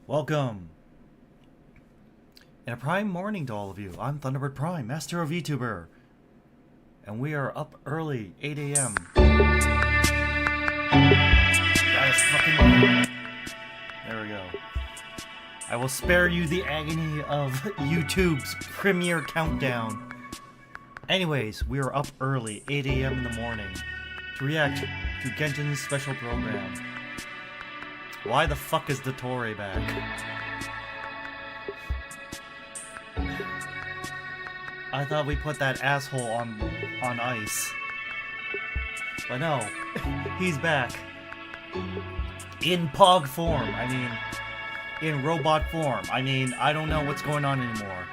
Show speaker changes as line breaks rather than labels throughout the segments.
Welcome. And a prime morning to all of you. I'm Thunderbird Prime, master of VTuber. And we are up early, 8 a.m. Guys, fucking... There we go. I will spare you the agony of YouTube's premiere countdown. Anyways, we are up early, 8 a.m. in the morning, to react to Genshin's special program. Why the fuck is Dottore back? I thought we put that asshole on ice. But no, he's back. In Pog form, in robot form. I don't know what's going on anymore.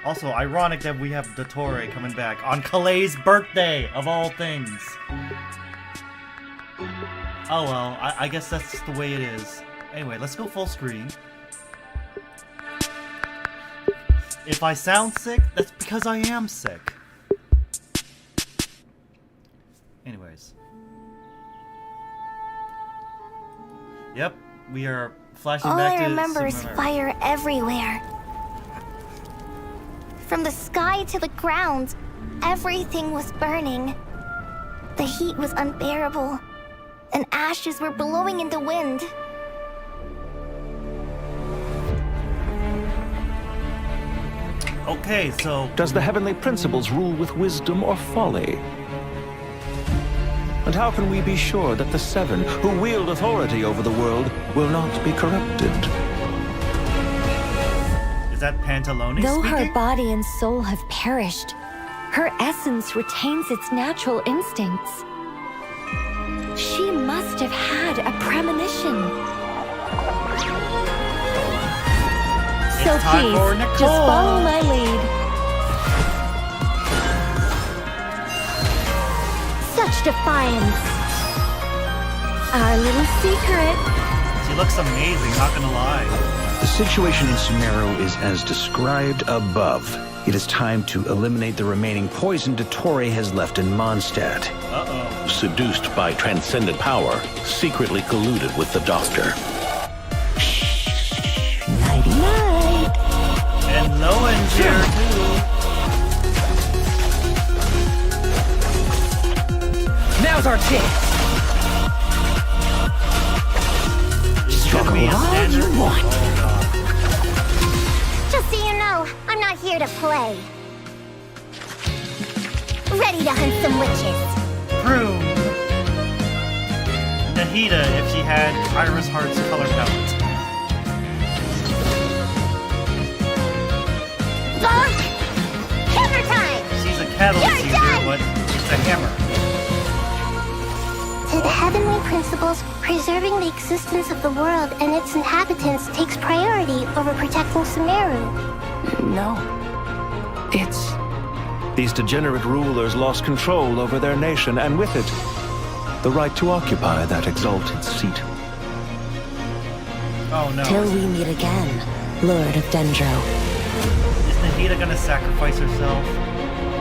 Also, ironic that we have Dottore coming back on Kalei's birthday, of all things. Oh well, I guess that's the way it is. Anyway, let's go full screen. If I sound sick, that's because I am sick. Anyways. Yep, we are flashing back to...
All I remember is fire everywhere. From the sky to the ground, everything was burning. The heat was unbearable, and ashes were blowing in the wind.
Okay, so...
Does the heavenly principles rule with wisdom or folly? And how can we be sure that the Seven, who wield authority over the world, will not be corrupted?
Is that Pantalone
Though
speaking?
her body and soul have perished, her essence retains its natural instincts. She must have had a premonition. So please, just follow my lead. Such defiance. Our little secret.
She looks amazing, not gonna lie.
The situation in Sumeru is as described above. It is time to eliminate the remaining poison Dottore has left in Mondstadt.
Uh-oh.
Seduced by transcendent power, secretly colluded with the doctor.
Nighty-night.
And Lowen's here, too.
Now's our chance.
Struggle all you want.
Just so you know, I'm not here to play. Ready to hunt some witches.
Prune. Nahida if she had Iris Heart's color palette.
Hammer time!
She's a catalyst
You're
user,
done!
but it's a hammer.
To the heavenly principles, preserving the existence of the world and its inhabitants takes priority over protecting Sumeru.
No. It's...
These degenerate rulers lost control over their nation, and with it, the right to occupy that exalted seat.
Oh no.
Till we meet again, Lord of Dendro.
Is Nahida gonna sacrifice herself?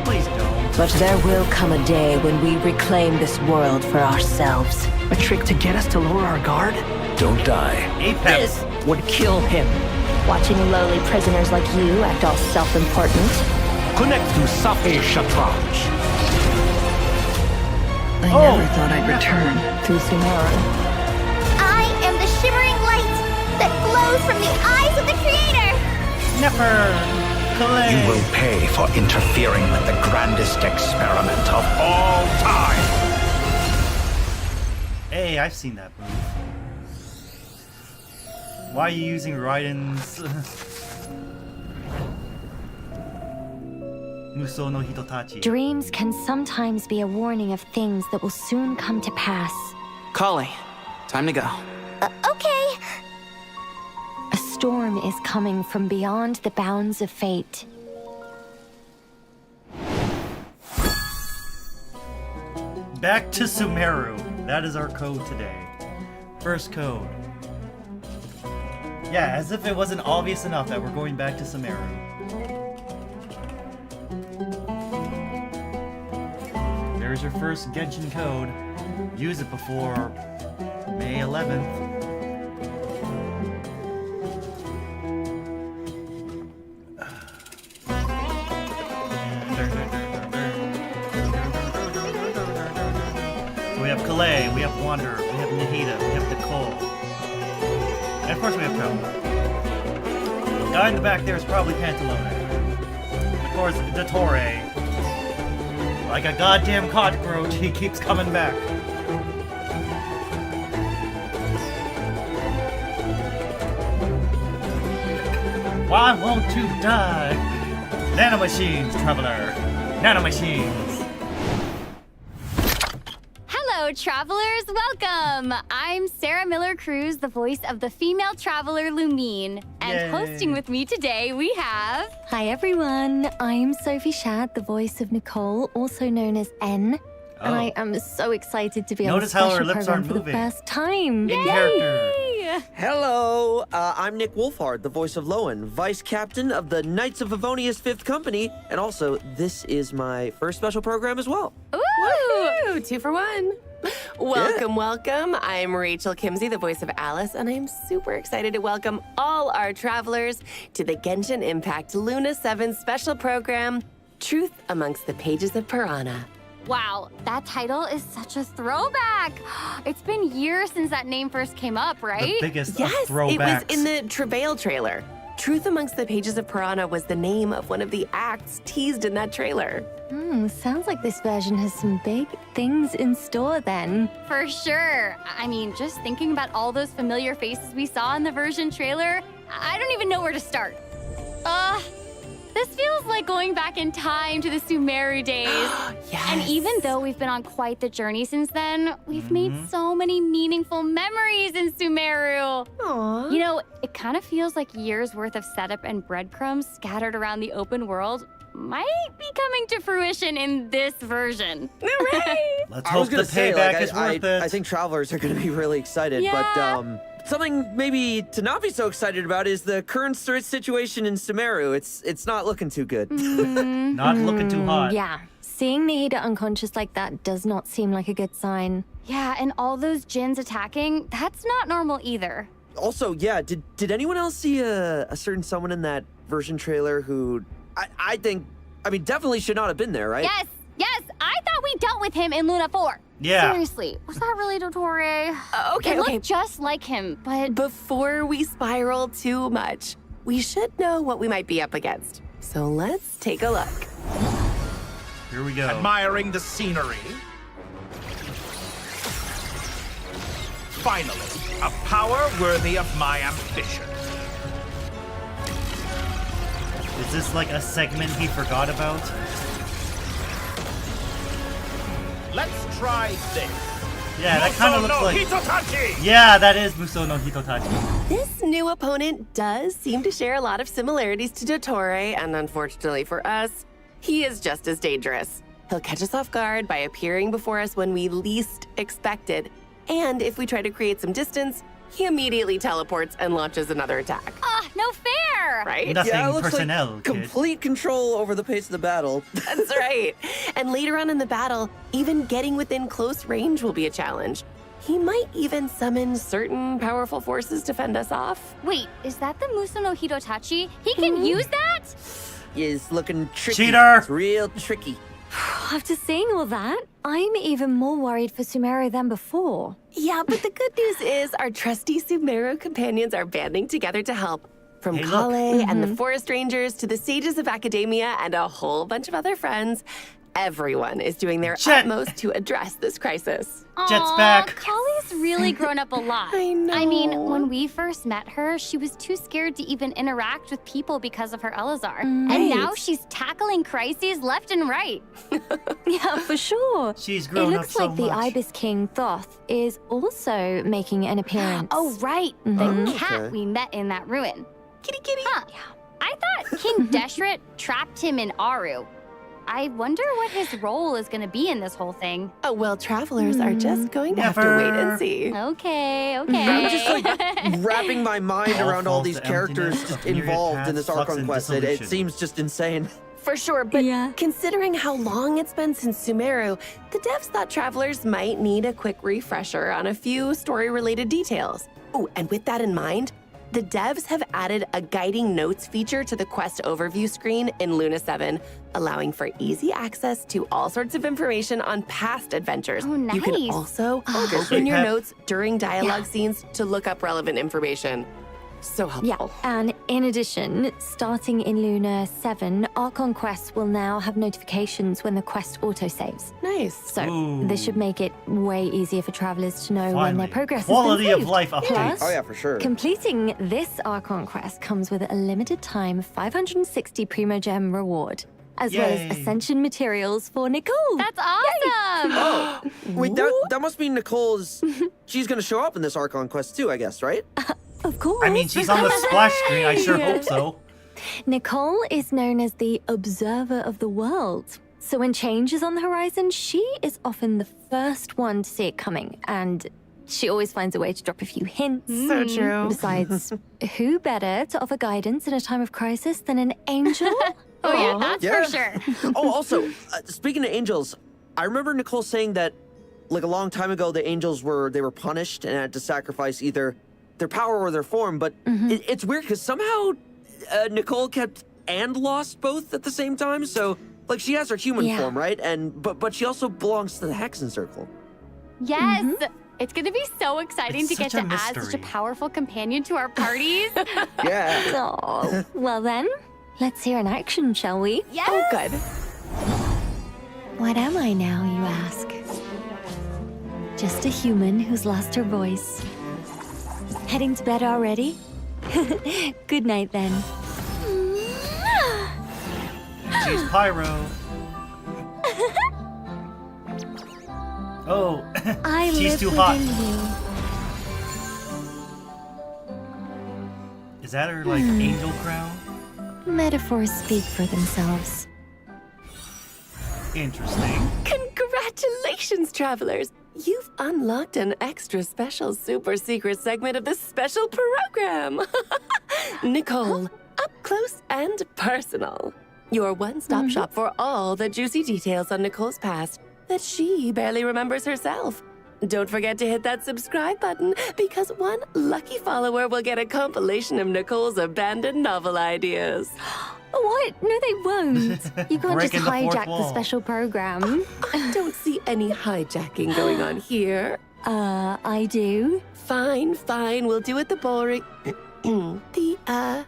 Please don't.
But there will come a day when we reclaim this world for ourselves.
a trick to get us to lower our guard?
Don't die.
Apex.
This would kill him.
Watching lowly prisoners like you act all self-important.
Connect to Safi Shatranj.
I never thought I'd return to Sumeru.
I am the shimmering light that glows from the eyes of the Creator!
Never. Kalei.
You will pay for interfering with the grandest experiment of all time.
Hey, I've seen that move. Why are you using Raiden's Muso no Hitotachi?
Dreams can sometimes be a warning of things that will soon come to pass.
Kali, time to go.
Okay. A storm is coming from beyond the bounds of fate.
Back to Sumeru. That is our code today. First code. Yeah, as if it wasn't obvious enough that we're going back to Sumeru. There's your first Genshin code. Use it before May 11th. Wanderer, we have Nahida, we have Nicole. And of course we have Traveler. The guy in the back there is probably Pantalone. Of course, Dottore. Like a goddamn cockroach, he keeps coming back. Why won't you die? Nanomachines, Traveler. Nanomachines.
Hello, travelers. Welcome. I'm Sarah Miller-Cruz, the voice of the female traveler Lumine. And
Yay.
hosting with me today, we have...
Hi everyone, I'm Sophie Shad, the voice of Nicole, also known as N. And I am so excited to be on
Notice
the
how
special
her lips
program
aren't
for the
moving.
first time.
In character.
Hello, I'm Nick Wolfhard, the voice of Lowen, Vice Captain of the Knights of Favonia's 5th Company, and also, this is my first special program as well.
Woo! 2 for 1. Welcome, welcome. I'm Rachel Kimsey, the voice of Alice, and I'm super excited to welcome all our travelers to the Genshin Impact Luna 7 special program, Truth Amongst the Pages of Piranha.
Wow, that title is such a throwback. It's been years since that name first came up, right?
The biggest
Yes,
of throwbacks.
it was in the Travail trailer. Truth Amongst the Pages of Piranha was the name of one of the acts teased in that trailer.
Sounds like this version has some big things in store then.
For sure. I mean, just thinking about all those familiar faces we saw in the version trailer, I don't even know where to start. This feels like going back in time to the Sumeru days.
Yes.
And even though we've been on quite the journey since then, we've made so many meaningful memories in Sumeru.
Aww.
You know, it kind of feels like years worth of setup and breadcrumbs scattered around the open world might be coming to fruition in this version.
Hooray!
Let's
I
hope
was
the
gonna say,
payback is worth it.
I think travelers are gonna be really excited,
Yeah.
but something maybe to not be so excited about is the current situation in Sumeru. It's not looking too good.
Not looking too hot.
Yeah, seeing Nahida unconscious like that does not seem like a good sign.
Yeah, and all those djinns attacking, that's not normal either.
Also, yeah, did anyone else see a certain someone in that version trailer who I think, definitely should not have been there, right?
Yes, I thought we dealt with him in Luna 4.
Yeah.
Seriously, was that really Dottore?
Okay,
It
okay.
looked just like him, but...
Before we spiral too much, we should know what we might be up against. So let's take a look.
Here we go.
Admiring the scenery. Finally, a power worthy of my ambition.
Is this like a segment he forgot about?
Let's try this.
Yeah, that kind of
Muso
looks
no
like...
Hitotachi!
Yeah, that is Muso no Hitotachi.
This new opponent does seem to share a lot of similarities to Dottore, and unfortunately for us, he is just as dangerous. He'll catch us off guard by appearing before us when we least expect it, and if we try to create some distance, he immediately teleports and launches another attack.
No fair!
Right?
Nothing
Yeah, it looks
personnel,
like
kid.
complete control over the pace of the battle.
That's right. And later on in the battle, even getting within close range will be a challenge. He might even summon certain powerful forces to fend us off.
Wait, is that the Muso no Hitotachi? He can use that?
Is looking tricky.
Cheater!
It's real tricky.
After seeing all that, I'm even more worried for Sumeru than before.
Yeah, but the good news is our trusty Sumeru companions are banding together to help. From
Hey, look.
Kale and the Forest Rangers to the Sages of Academia and a whole bunch of other friends, everyone is doing their
Jet.
utmost to address this crisis.
Jet's
Aw,
back.
Kali's really grown up a lot.
I know.
I mean, when we first met her, she was too scared to even interact with people because of her Elazar. And now
Right.
she's tackling crises left and right.
Yeah, for sure.
She's
It
grown up
looks
so
like the
much.
Ibis King Thoth is also making an appearance.
Oh, right. The cat
Okay.
we met in that ruin.
Kitty kitty.
Huh. I thought King Deshret trapped him in Aru. I wonder what his role is going to be in this whole thing.
Oh, well, travelers are just going to have to
Never.
wait and see.
Okay.
I'm just like wrapping my mind
All
around all
falls
these
to
characters
emptiness of myriad
involved in
paths,
this
flux,
Archon
and
quest. It
dissolution.
seems just insane.
For sure, but
Yeah.
considering how long it's been since Sumeru, the devs thought travelers might need a quick refresher on a few story-related details. Oh, and with that in mind, The devs have added a guiding notes feature to the quest overview screen in Luna 7, allowing for easy access to all sorts of information on past adventures.
Oh, nice.
You can also open your notes during dialogue scenes to look up relevant information. So helpful.
Yeah, and in addition, starting in Luna 7, Archon quests will now have notifications when the quest autosaves.
Nice.
So this should make it way easier for travelers to know when their progress
Quality
has been
of
saved.
life updates.
Plus,
Oh yeah, for sure.
completing this Archon quest comes with a limited time 560 Primo Gem reward, as well
Yay.
as Ascension materials for Nicole.
That's awesome!
Oh, wait, that must mean Nicole's. She's gonna show up in this Archon quest too, I guess, right?
Of course.
I mean, she's on the splash screen. I sure hope so.
Nicole is known as the observer of the world. So when change is on the horizon, she is often the first one to see it coming, and she always finds a way to drop a few hints.
So true.
Besides, who better to offer guidance in a time of crisis than an angel?
Oh, yeah, that's
Yeah.
for sure.
Oh, also, speaking of angels, I remember Nicole saying that, like a long time ago, the angels were punished and had to sacrifice either their power or their form. But it's weird because somehow Nicole kept and lost both at the same time. So, like, she has her human
Yeah.
form, right? And but she also belongs to the Hexen Circle.
Yes. It's going to be so exciting
It's
to get
such
to
a
add such a
mystery.
powerful companion to our parties.
Yeah.
Oh, well then, let's hear an action, shall we?
Yes.
Oh, good.
What am I now, you ask? Just a human who's lost her voice. Heading to bed already? Good night then.
She's Pyro. Oh,
I
she's
live
too
within
hot. Is that her, like, angel crown?
you. Metaphors speak for themselves.
Interesting.
Congratulations, travelers! You've unlocked an extra special super secret segment of this special program. Nicole, up close and personal. Your one-stop shop for all the juicy details on Nicole's past that she barely remembers herself. Don't forget to hit that subscribe button because one lucky follower will get a compilation of Nicole's abandoned novel ideas.
What? No, they won't. You can't just
Breaking the fourth
hijack the
wall.
special program.
I don't see any hijacking going on here.
I do.
Fine, we'll do it the boring, the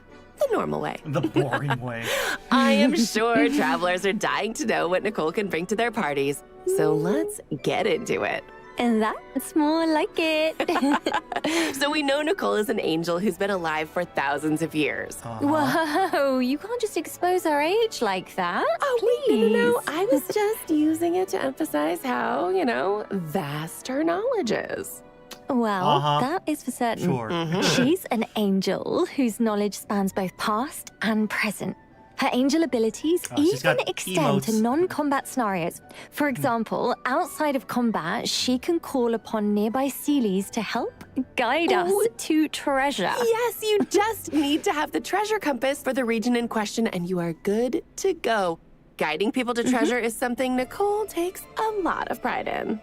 normal way.
The boring way.
I am sure travelers are dying to know what Nicole can bring to their parties. So let's get into it.
And that's more like it.
So we know Nicole is an angel who's been alive for thousands of years.
Whoa, you can't just expose our age like that.
Oh, wait, no. I was just using it to emphasize how, vast her knowledge is.
Well, that is for certain.
Sure.
She's an angel whose knowledge spans both past and present. Her angel abilities
she's
even
got
extend to
emotes.
non-combat scenarios. For example, outside of combat, she can call upon nearby Sealies to help guide us to treasure.
Yes, you just need to have the treasure compass for the region in question, and you are good to go. Guiding people to treasure is something Nicole takes a lot of pride in.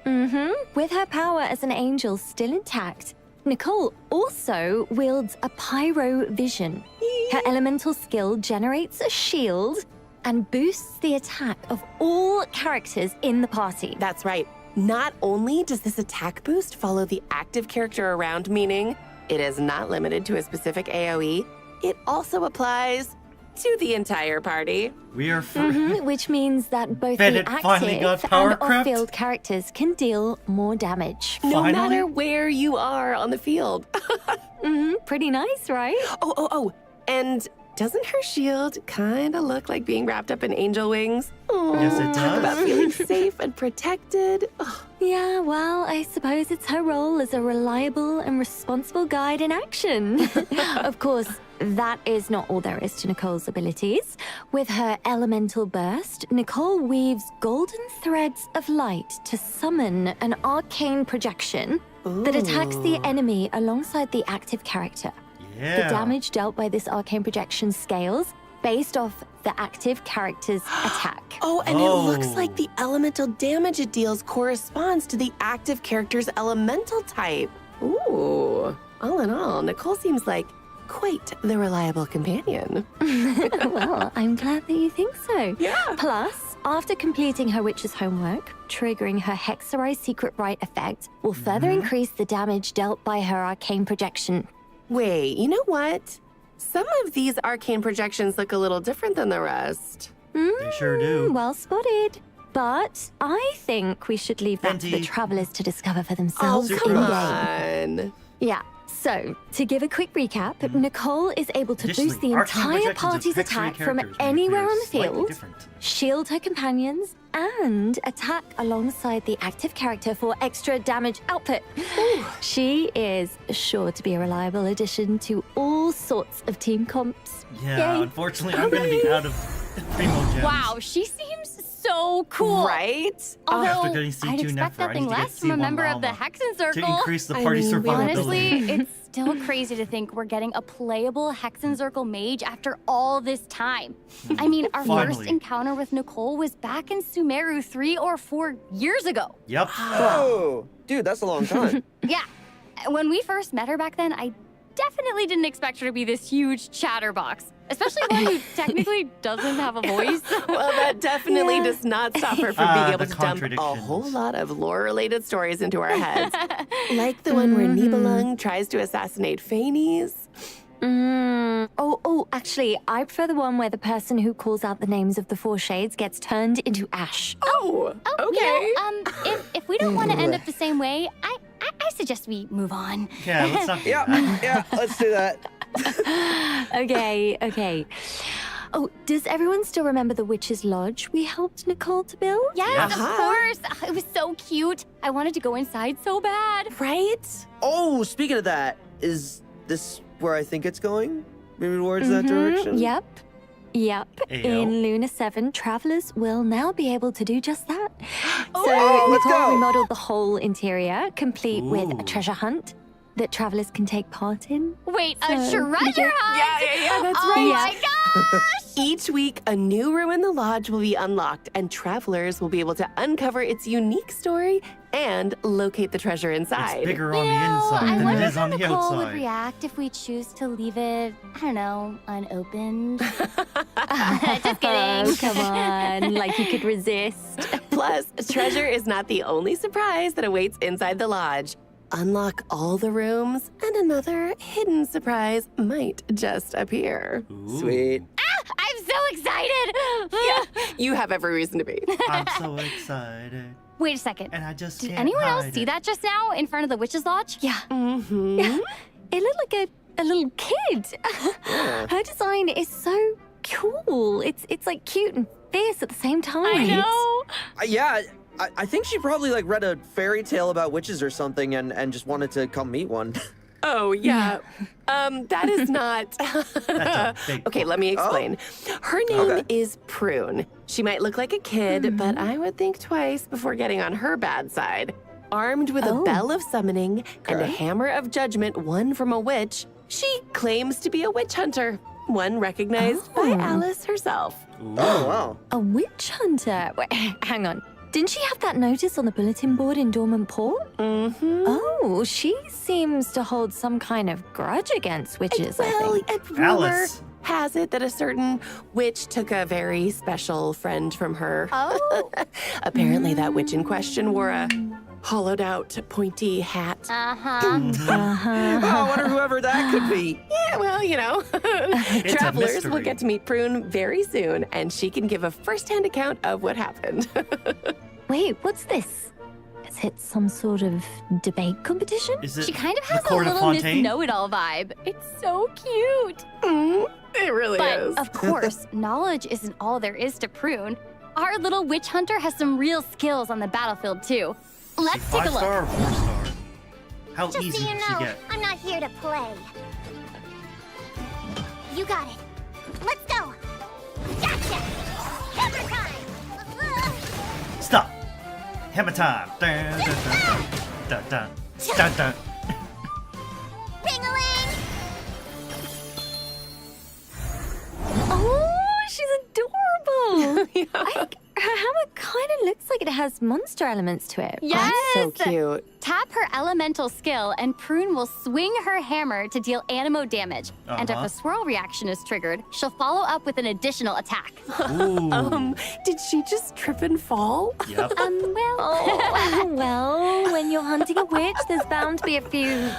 With her power as an angel still intact, Nicole also wields a pyro vision. Her elemental skill generates a shield and boosts the attack of all characters in the party.
That's right. Not only does this attack boost follow the active character around, meaning it is not limited to a specific AoE, it also applies to the entire party.
We are
Which means that both
Bennett
the
finally got
active
power
and
crept.
off-field characters can deal more damage.
No
Finally?
matter where you are on the field.
Pretty nice, right?
Oh. And doesn't her shield kind of look like being wrapped up in angel wings? Oh,
Yes, it
talk
does.
about feeling safe and protected. Oh,
Yeah, well, I suppose it's her role as a reliable and responsible guide in action. Of course, that is not all there is to Nicole's abilities. With her elemental burst, Nicole weaves golden threads of light to summon an arcane projection that attacks the enemy alongside the active character.
Yeah.
The damage dealt by this arcane projection scales based off the active character's attack.
Oh, and it looks like the elemental damage it deals corresponds to the active character's elemental type. Ooh. All in all, Nicole seems like quite the reliable companion.
Well, I'm glad that you think so.
Yeah.
Plus, after completing her witch's homework, triggering her Hexerai secret rite effect will further increase the damage dealt by her arcane projection.
Wait, you know what? Some of these arcane projections look a little different than the rest.
They sure do.
Well spotted. But I think we should leave that to the
Venti.
travelers to discover for
Oh,
themselves
come
in-game.
on.
Yeah. So, to give a quick recap, Nicole is able to boost
Additionally,
the
arcane
entire
projections of
party's
Hexerai
attack from
characters may
anywhere
appear
on the
slightly
field,
different.
shield her companions, and attack alongside the active character for extra damage output. She is sure to be a reliable addition to all sorts of team comps.
Yeah,
Yay.
unfortunately, I'm going to be out of Primo Gems.
Wow, she seems so cool.
Right?
Although,
After getting C2
I'd expect
Nephra, I
nothing
need to get
less from a
C1
member of the
Llama
Hexen
to
Circle.
increase the party survivability.
Honestly, it's still crazy to think we're getting a playable Hexen Circle mage after all this time. I mean, our first
Finally.
encounter with Nicole was back in Sumeru 3 or 4 years ago.
Yep.
Oh, dude, that's a long time.
Yeah. When we first met her back then, I definitely didn't expect her to be this huge chatterbox, especially one who technically doesn't have a voice.
Well, that definitely does not stop her from being able
the
to dump a
contradictions.
whole lot of lore-related stories into our heads. Like the one where Nibelung tries to assassinate Phanes.
Oh, actually, I prefer the one where the person who calls out the names of the four shades gets turned into ash.
Oh,
You know, if we don't want to end up the same way, I suggest we move on.
Yeah, let's not do
Yeah,
that.
yeah, let's do that.
Okay. Oh, does everyone still remember the Witch's Lodge we helped Nicole to build?
Yes,
Yes.
of course. It was so cute. I wanted to go inside so bad.
Right?
Oh, speaking of that, is this where I think it's going? Maybe towards that direction?
Yep.
Ayo.
In Luna 7, travelers will now be able to do just that. So
let's
Nicole
go.
remodeled the whole interior, complete with a
Ooh.
treasure hunt that travelers can take part in.
Wait, a
So,
treasure hunt?
Yeah, that's
Oh
right.
my gosh!
Each week, a new room in the lodge will be unlocked, and travelers will be able to uncover its unique story and locate the treasure inside.
It's bigger on the
I
inside than
wonder
it is
how
on the
Nicole would
outside.
react if we choose to leave it, I don't know, unopened. Just kidding.
Oh, come on, like you could resist.
Plus, treasure is not the only surprise that awaits inside the lodge. Unlock all the rooms, and another hidden surprise might just appear.
Sweet.
I'm so excited!
Yeah, you have every reason to be.
I'm so excited.
Wait a second.
And I just
Did
can't
anyone else
hide
see
it.
that just now in front of the Witch's Lodge?
Yeah.
Mm-hmm.
It looked like a little kid. Her design is so cool. It's like cute and fierce at the same time.
I know.
Yeah, I think she probably like read a fairy tale about witches or something and just wanted to come meet one.
Oh, yeah. That is not.
That's a big
Okay, let me explain. Her name
Okay.
is Prune. She might look like a kid, but I would think twice before getting on her bad side. Armed with a
Oh.
bell of summoning and a
Okay.
hammer of judgment won from a witch, she claims to be a witch hunter, one recognized by
Oh.
Alice herself.
Oh, wow.
A witch hunter. Wait, hang on. Didn't she have that notice on the bulletin board in Dormant Port?
Mm-hmm.
Oh, she seems to hold some kind of grudge against witches, I
Well,
think.
a rumor
Alice.
has it that a certain witch took a very special friend from her.
Oh.
Apparently, that witch in question wore a hollowed out, pointy hat.
Uh-huh.
Uh-huh.
Oh, I wonder whoever that could be.
Yeah, well, you know,
a
travelers will
mystery.
get to meet Prune very soon, and she can give a first-hand account of what happened.
Wait, what's this? Is it some sort of debate competition?
Is it
She kind of
the
has a
Court of
little Miss
Fontaine?
Know-It-All vibe. It's so cute.
It really
But
is.
of course, knowledge isn't all there is to Prune. Our little witch hunter has some real skills on the battlefield too. Let's take a look.
5-star or 4-star? How
Just
easy
so you
did she
know,
get?
I'm not here to play. You got it. Let's go. Gotcha. Hammer time.
Stop! Hammer time! Dun, dun, dun, dun, dun, dun, dun.
Ring-a-ling.
Oh, she's adorable. Her hammer kind of looks like like it has monster elements to it.
Yes!
So cute.
Tap her elemental skill, and Prune will swing her hammer to deal animo damage. And if a swirl reaction is triggered, she'll follow up with an additional attack.
Did she just trip and fall?
Yep.
Well, when you're hunting a witch, there's bound to be a few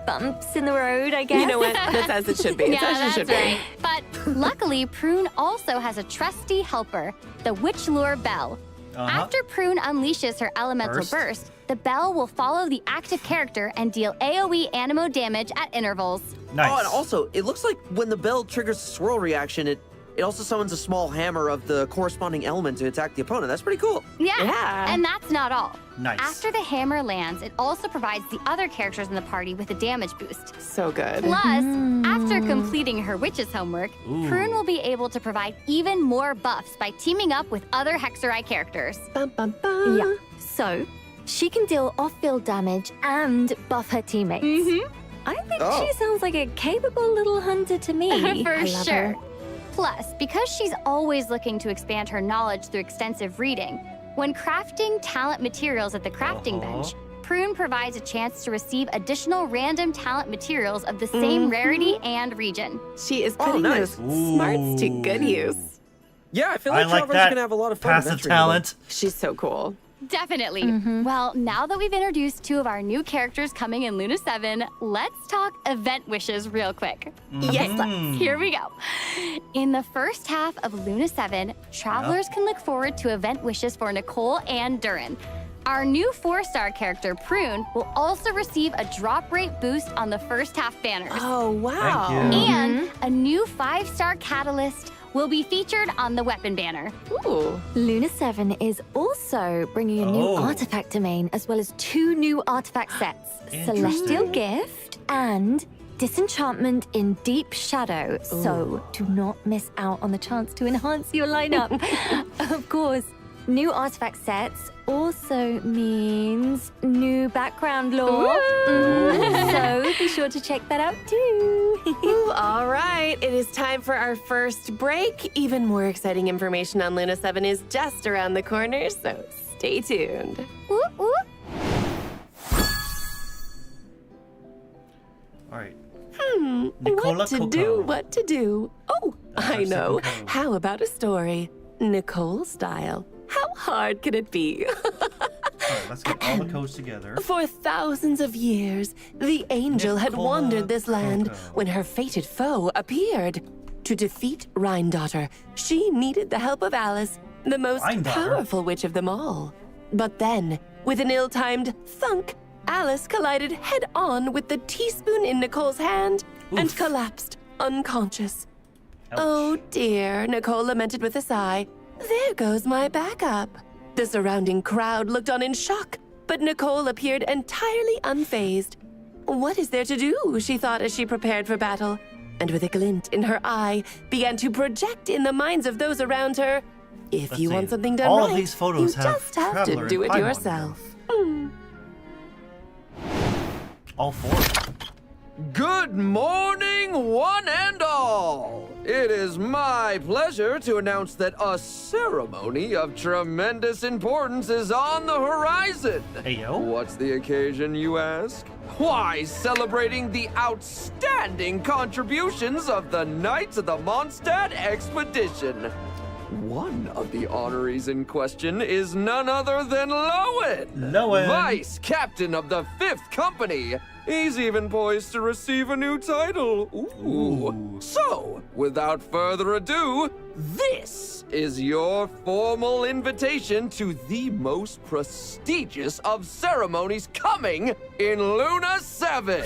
bumps in the road, I guess.
You know what? That's as it should be. It's as it should
right. But luckily, Prune also has a trusty helper, the Witch Lure Bell. After Prune unleashes her elemental burst, the bell will follow the active character and deal AoE animo damage at intervals.
Nice.
Oh, and also, it looks like when the bell triggers the swirl reaction, it also summons a small hammer of the corresponding element to attack the opponent. That's pretty cool.
Yeah. And that's not all.
Nice.
After the hammer lands, it also provides the other characters in the party with a damage boost.
So good.
Plus, after completing her witch's homework, Prune will be able to provide even more buffs by teaming up with other Hexerai characters.
Bum, bum, bum.
Yeah. So, she can deal off-field damage and buff her teammates. I think she sounds like a capable little hunter to me.
For
I love
sure.
her.
Plus, because she's always looking to expand her knowledge through extensive reading, when crafting talent materials at the crafting bench, Prune provides a chance to receive additional random talent materials of the same rarity and region.
She is putting those smarts to good use.
Yeah, I feel like
I like
travelers
that.
are gonna have a lot of fun.
Passive
adventuring
talent.
She's so cool.
Definitely. Well, now that we've introduced two of our new characters coming in Luna 7, let's talk event wishes real quick. Yes, here we go. In the first half of Luna 7, travelers can look forward to event wishes for Nicole and Durin. Our new 4-star character, Prune, will also receive a drop rate boost on the first half banners.
Oh, wow.
Thank you.
And a new 5-star catalyst will be featured on the weapon banner.
Ooh.
Luna 7 is also bringing a new artifact domain as well as 2 new artifact sets, Celestial Gift and Disenchantment in Deep Shadow. So do not miss out on the chance to enhance your lineup. Of course, new artifact sets also means new background lore. So be sure to check that out too.
Ooh, all right, it is time for our first break. Even more exciting information on Luna 7 is just around the corner, so stay tuned.
Whoop, whoop.
All right. Nicola
What to
Coco.
do, what to do. Oh, I
That's
know.
Coco.
How about a story? Nicole style. How hard could it be?
All right, let's get all the codes together.
For thousands of years, the angel had
Nicola
wandered this land
Coco.
when her fated foe appeared. To defeat Rhine-Daughter, she needed the help of Alice, the most
Rhine-Daughter?
powerful witch of them all. But then, with an ill-timed thunk, Alice collided head-on with the teaspoon in Nicole's hand and collapsed unconscious. Oh dear, Nicole lamented with a sigh. There goes my backup. The surrounding crowd looked on in shock, but Nicole appeared entirely unfazed. What is there to do, she thought as she prepared for battle, and with a glint in her eye, began to project in the minds of those around her. If
Let's
you
see.
want something done
All
right,
of these photos
you
have
just have to
Traveler
do
and
it
Paimon.
yourself.
All 4.
Good morning, one and all! It is my pleasure to announce that a ceremony of tremendous importance is on the horizon.
Hey, yo.
What's the occasion, you ask? Why, celebrating the outstanding contributions of the Knights of the Mondstadt Expedition. One of the honorees in question is none other than Lowen,
Lowen.
Vice Captain of the 5th Company. He's even poised to receive a new title. Ooh. So, without further ado, this is your formal invitation to the most prestigious of ceremonies coming in Luna 7.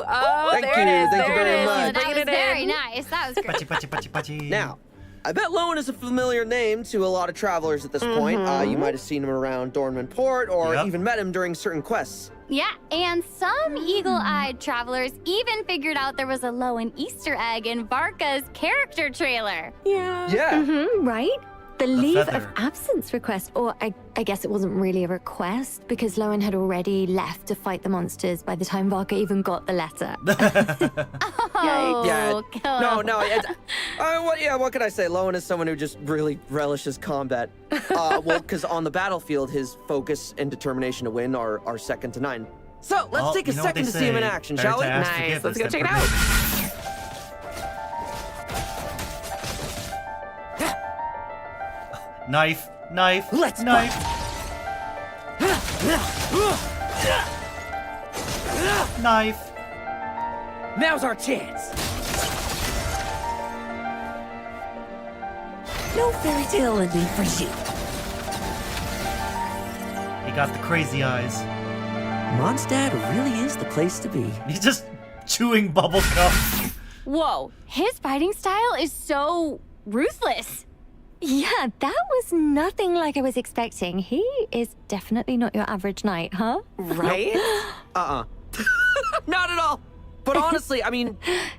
Oh,
Thank
there
you.
it is.
Thank you
there
very
it is.
much.
That
Bringing
was
it
very
in.
nice. That was great.
Pachi, pachi, pachi, pachi.
Now, I bet Lowen is a familiar name to a lot of travelers at this point. You might have seen him around Dornman Port or
Yep.
even met him during certain quests.
Yeah, and some eagle-eyed travelers even figured out there was a Lowen Easter egg in Varka's character trailer.
Yeah.
Yeah.
Right? The leave of
feather.
absence request, or I guess it wasn't really a request because Lowen had already left to fight the monsters by the time Varka even got the letter.
Oh,
Yeah.
cool.
No. What can I say? Lowen is someone who just really relishes combat. Well, because on the battlefield, his focus and determination to win are second to none. So let's
Well,
take a
you know what
second
they
to see him in
say,
action,
better
shall
to
we?
ask
Nice,
forgiveness
let's go
than
check it out.
forgive. Knife.
Let's
knife. Knife.
Now's our chance.
No fairy tale ending for you.
He got the crazy eyes.
Mondstadt really is the place to be.
He's just chewing bubble gum.
Whoa, his fighting style is so ruthless.
Yeah, that was nothing like I was expecting. He is definitely not your average knight, huh?
Right?
Not at all. But honestly, I mean,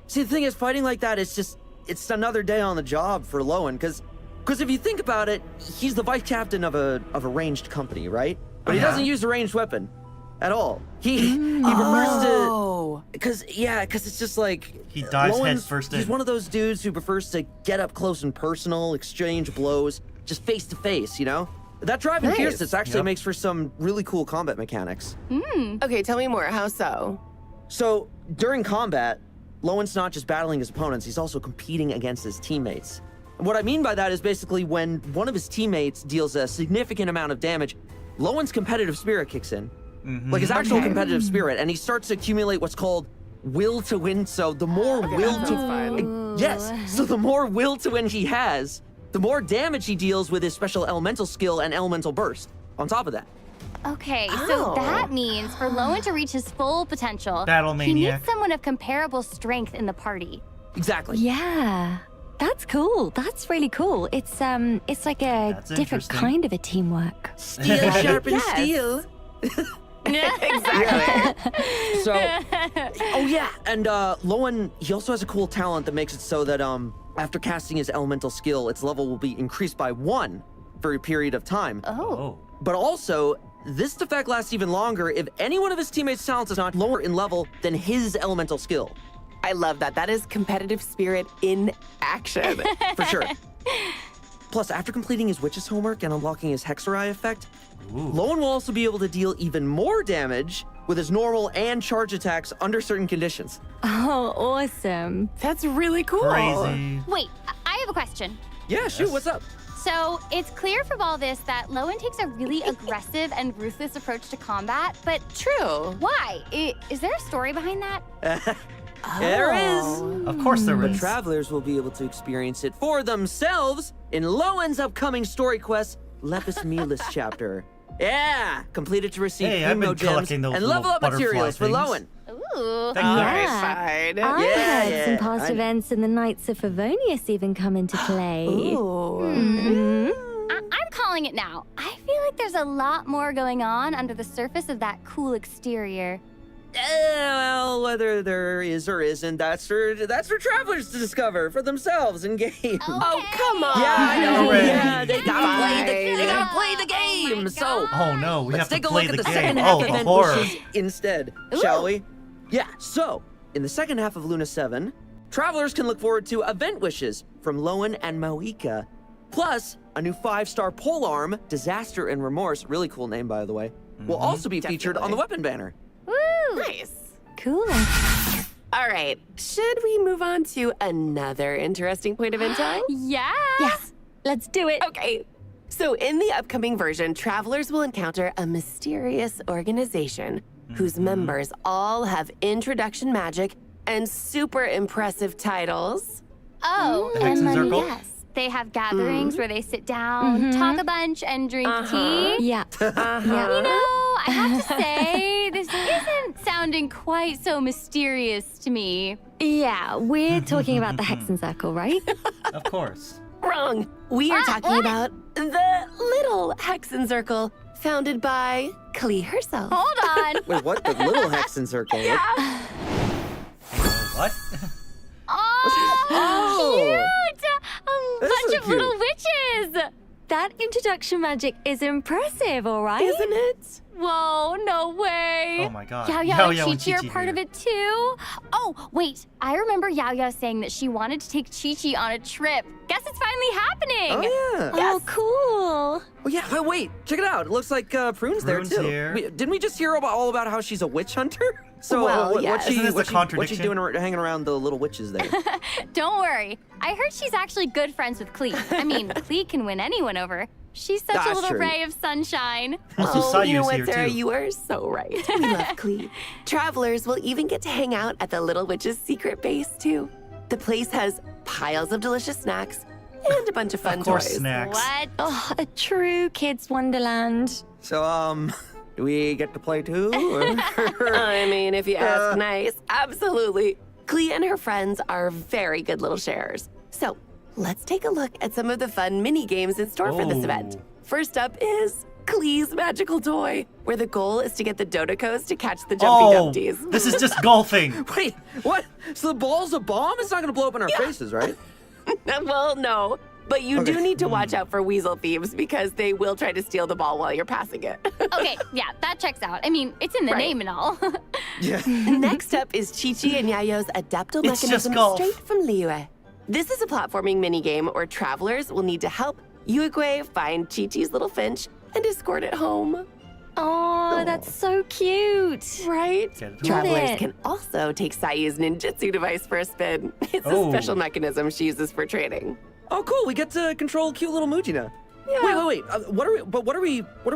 see, the thing is, fighting like that is just, it's another day on the job for Lowen, because if you think about it, he's the vice captain of a ranged company, right? But he doesn't use a ranged weapon at all. He prefers to, because it's just like,
He dives
Lowen's-
head first in.
He's one of those dudes who prefers to get up close and personal, exchange blows, just face to face, you know? That driving
Nice.
fierceness actually
Yep.
makes for some really cool combat mechanics.
Okay, tell me more. How so?
So, during combat, Lowen's not just battling his opponents, he's also competing against his teammates. And what I mean by that is basically when one of his teammates deals a significant amount of damage, Lowen's competitive spirit kicks in. Like his actual competitive spirit, and he starts to accumulate what's called will to win. So the more will
sounds
to
fun.
Yes, so the more will to win he has, the more damage he deals with his special elemental skill and elemental burst. On top of that.
Okay, so
Oh.
that means for Lowen to reach his full potential,
Battle
he
maniac.
needs someone of comparable strength in the party.
Exactly.
Yeah. That's cool. That's really cool. It's like a
That's
different
interesting.
kind of a teamwork.
Steel sharpens
Yes.
steel.
Exactly.
So, oh yeah, and Lowen, he also has a cool talent that makes it so that after casting his elemental skill, its level will be increased by 1 for a period of time.
Oh.
But also, this effect lasts even longer if any one of his teammates' talents is not lower in level than his elemental skill.
I love that. That is competitive spirit in action.
For sure. Plus, after completing his witch's homework and unlocking his Hexerai effect, Lowen will also be able to deal even more damage with his normal and charge attacks under certain conditions.
Oh, awesome.
That's really cool.
Crazy.
Wait, I have a question.
Yeah, shoot, what's up?
So it's clear from all this that Lowen takes a really aggressive and ruthless approach to combat, but
True.
why? Is there a story behind that?
There is.
Of course there
But
is.
travelers will be able to experience it for themselves in Lowen's upcoming story quest, Lepus Mealis chapter. Yeah! Completed to receive
Hey, I've been
Primo gems
collecting those
and
little
level up
butterfly
materials for
things.
Lowen.
Ooh.
Thank
All
you.
right,
I
fine.
heard some past
I-
events in the Knights of Favonius even come into play.
Ooh.
I'm calling it now. I feel like there's a lot more going on under the surface of that cool exterior.
Well, whether there is or isn't, that's for travelers to discover for themselves in game.
Oh, come on.
Yeah, I know.
Already.
Yeah, they gotta
Fine.
play the game. So
Oh no, we
let's
have to
take a
play
look
the
at the
game.
second half
Oh,
of
the
Event
horror.
Wishes instead, shall we? Yeah. So in the second half of Luna 7, travelers can look forward to event wishes from Lowen and Moika, plus a new 5-star polearm, Disaster and Remorse, really cool name by the way, will also be featured on the weapon banner.
Woo!
Nice.
Cool.
All right. Should we move on to another interesting point of intel?
Yeah.
Yes, let's do it.
Okay. So, in the upcoming version, travelers will encounter a mysterious organization whose members all have introduction magic and super impressive titles.
Oh,
The Hexen Circle?
yes. They have gatherings where they sit down, talk a bunch, and drink tea.
Yeah.
You know, I have to say, this isn't sounding quite so mysterious to me.
Yeah, we're talking about the Hexen Circle, right?
Of course.
Wrong. We are talking
what?
about the little Hexen Circle founded by Klee herself.
Hold on.
Wait, what? The little Hexen Circle?
What?
Oh,
Oh.
cute! A
This
bunch
is
of little witches!
that introduction magic is impressive, all right?
Isn't it?
Whoa, no way.
Oh my god.
Yao
Yao
Yao
Yao
and
and
Chi Chi
Chi-Chi
are part
here.
of it too. Oh, wait. I remember Yao Yao saying that she wanted to take Chi Chi on a trip. Guess it's finally happening.
Oh, yeah.
Oh, cool.
Oh, yeah. Wait. Check it out. It looks like Prune's there,
Prune's
too.
here.
Didn't we just hear all about how she's a witch hunter? So
Well, yes.
what's she,
Isn't this a
what's she
contradiction?
doing hanging around the little witches there?
Don't worry. I heard she's actually good friends with Klee. I mean, Klee can win anyone over. She's such a
That's
little
true.
ray of sunshine.
Also,
Oh, you know
Sayu's
what,
here
Sarah?
too.
You are so right. We love Cleve. Travelers will even get to hang out at the Little Witch's secret base, too. The place has piles of delicious snacks and a bunch of fun
Of course,
toys.
snacks.
What?
Oh, a true kid's wonderland.
So, do we get to play too? or-
I mean, if you ask nice, absolutely. Clea and her friends are very good little sharers. So, let's take a look at some of the fun mini games in store for this event.
Oh.
First up is Clee's magical toy, where the goal is to get the Dodecos to catch the Jumpy
Oh,
Dumpties.
this is just golfing.
Wait, what? So the ball's a bomb? It's not gonna blow up in our faces, right?
Well, no. But you do
Okay.
need to watch out for weasel thieves because they will try to steal the ball while you're passing it.
Okay, yeah, that checks out. I mean, it's in the
Right.
name and all.
Yeah.
Next up is Chi-Chi and Yayo's Adaptal
It's just
Mechanism
golf.
straight from Liyue. This is a platforming minigame where travelers will need to help Uigui find Chi-Chi's little finch and escort it home.
Oh, that's so cute.
Right?
Get it.
Travelers
it.
can also take Sayu's ninjutsu device for a spin. It's
Oh.
a special mechanism she uses for training.
Oh, cool. We get to control cute little Muji now.
Yeah.
Wait. What are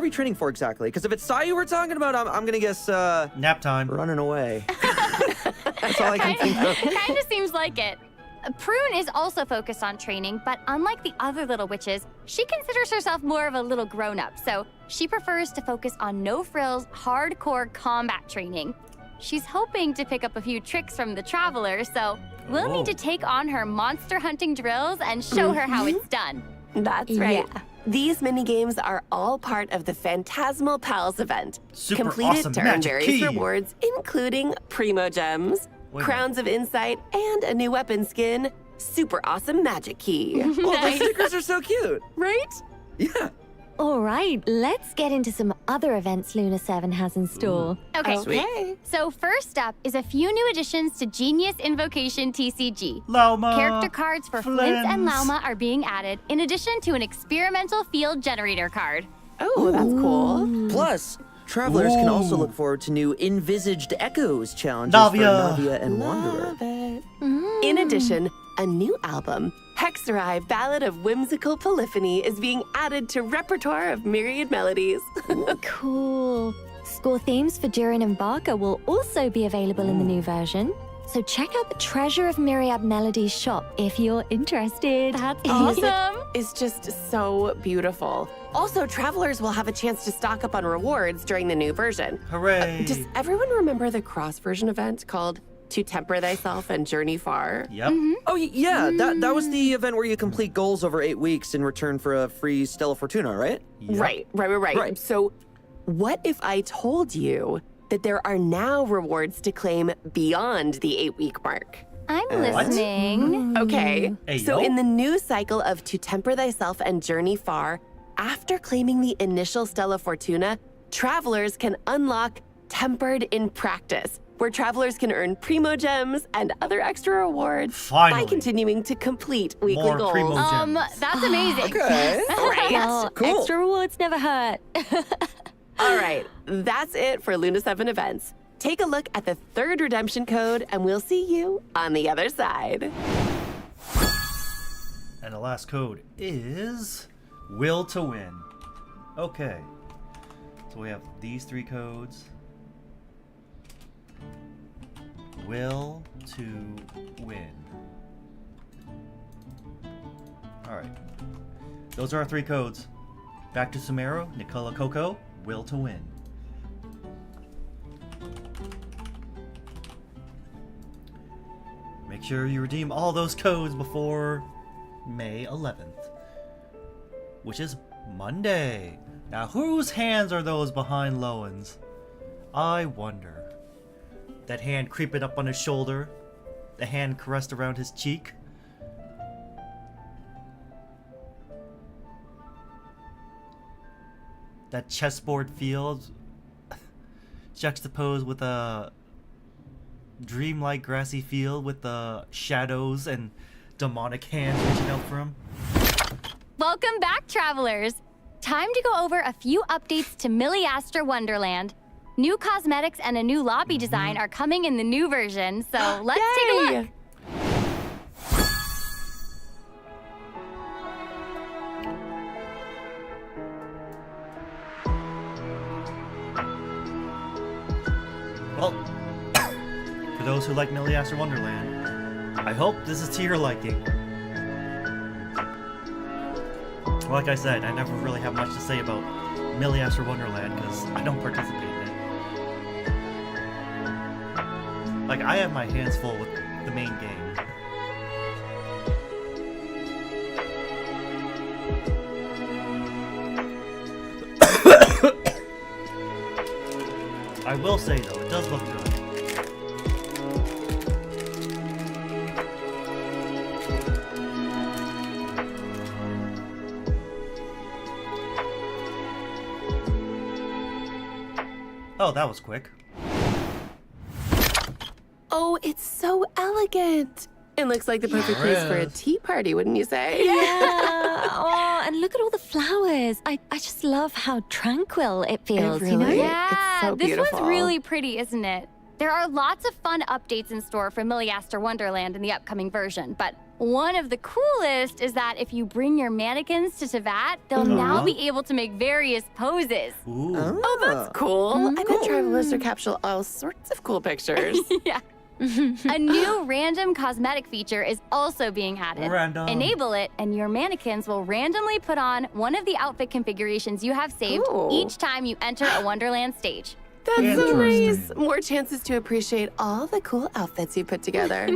we training for exactly? Because if it's Sayu we're talking about, I'm gonna guess
Nap time.
running away. That's all I can think of.
Kind of seems like it. Prune is also focused on training, but unlike the other little witches, she considers herself more of a little grown-up, so she prefers to focus on no-frills, hardcore combat training. She's hoping to pick up a few tricks from the travelers, so we'll
Oh.
need to take on her monster hunting drills and show her how it's done.
That's right.
Yeah.
These mini games are all part of the Phantasmal Pals event.
Super
Complete
awesome
it to earn
magic
various
key.
rewards, including Primo Gems,
Wait a
Crowns of Insight, and a new weapon skin, Super Awesome Magic Key.
Oh, the stickers are so cute.
Right?
Yeah.
All right, let's get into some other events Luna 7 has in store.
Okay,
Okay.
so first up is a few new additions to Genius Invocation TCG.
Lauma.
Character cards for Flint and
Flins.
Lauma are being added, in addition to an experimental field generator card.
Oh, that's cool.
Plus, travelers can also
Ooh.
look forward to new envisaged echoes challenges
Navia.
for Navia and Wanderer.
Love it. In addition, a new album, Hexerai Ballad of Whimsical Polyphony, is being added to repertoire of myriad melodies.
Cool. Score themes for Durin and Barker will also be available in the new version. So check out the Treasure of Myriad Melodies shop if you're interested.
That's
Music
awesome.
is just so beautiful. Also, travelers will have a chance to stock up on rewards during the new version.
Hooray.
Does everyone remember the cross-version event called To Temper Thyself and Journey Far?
Yep.
Oh, yeah. That was the event where you complete goals over 8 weeks in return for a free Stella Fortuna, right?
Yep.
Right. So, what if I told you that there are now rewards to claim beyond the 8-week mark?
I'm
What?
listening.
Okay.
Hey,
So
yo.
in the new cycle of To Temper Thyself and Journey Far, after claiming the initial Stella Fortuna, travelers can unlock Tempered in Practice, where travelers can earn Primo Gems and other extra rewards
Finally.
by continuing to complete weekly
More
goals.
Primo Gems.
That's amazing.
Okay.
Right?
Well,
Cool.
extra rewards never hurt.
All right, that's it for Luna 7 events. Take a look at the third redemption code, and we'll see you on the other side.
And the last code is Will to Win. Okay. So we have these 3 codes. Will to Win. Alright. Those are our 3 codes. Back to Sumeru, Nicola Coco, Will to Win. Make sure you redeem all those codes before May 11th, which is Monday. Now, whose hands are those behind Lowen's? I wonder. That hand creeping up on his shoulder, the hand caressed around his cheek. that chessboard field juxtaposed with a dreamlike grassy field with the shadows and demonic hands reaching out for him.
Welcome back, travelers. Time to go over a few updates to Milliastra Wonderland. New cosmetics and a new lobby design are coming in the new version, so let's take a look.
Well, for those who like Milliastra Wonderland, I hope this is to your liking. Like I said, I never really have much to say about Milliastra Wonderland because I don't participate in it. Like, I have my hands full with the main game. I will say though, it does look good. Oh, that was quick.
Oh, it's so elegant. It looks like the perfect place for a tea party, wouldn't you say?
Yeah. Oh, and look at all the flowers. I just love how tranquil it feels, you know?
Yeah,
It's so
this
beautiful.
one's really pretty, isn't it? There are lots of fun updates in store for Milliastra Wonderland in the upcoming version, but one of the coolest is that if you bring your mannequins to Tevat, they'll now be able to make various poses.
Ooh.
Oh, that's cool. I bet travelers are capture all sorts of cool pictures.
Yeah. A new random cosmetic feature is also being added.
Random.
Enable it, and your mannequins will randomly put on one of the outfit configurations you have saved
Ooh.
each time you enter a Wonderland stage.
That's so nice.
Interesting.
More chances to appreciate all the cool outfits you put together.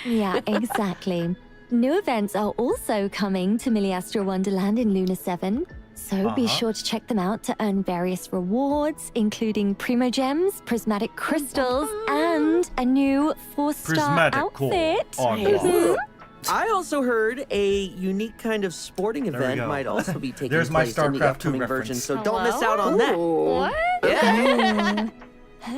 Yeah, exactly. New events are also coming to Milliastra Wonderland in Luna 7, so be sure to check them out to earn various rewards, including Primo Gems, Prismatic Crystals, and a new 4-star
Prismatic core
outfit.
on
I also heard a unique kind of sporting
There we
event
go.
might also be taking
There's my
place in the
StarCraft II
upcoming
reference.
version, so don't miss out on that.
What?
Yeah.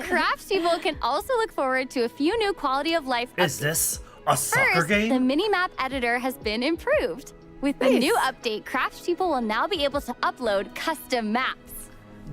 Craftspeople can also look forward to a few new quality of life
Is this a soccer
First, the
game?
minimap editor has been improved. With the new update, craftspeople will now be able to upload custom maps.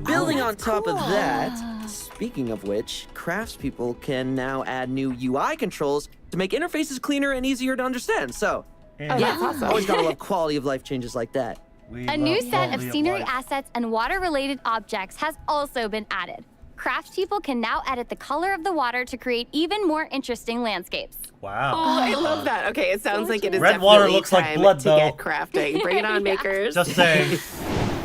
Building on top of that, speaking of which, craftspeople can now add new UI controls to make interfaces cleaner and easier to understand. So,
That's awesome.
always gotta love quality of life changes like that.
A new set of scenery assets and water-related objects has also been added. Craftspeople can now edit the color of the water to create even more interesting landscapes.
Wow.
Oh, I love that. Okay, it sounds like it is
Red
definitely
water looks like
time
blood,
to
though.
get crafting. Bring it on, makers.
Just saying.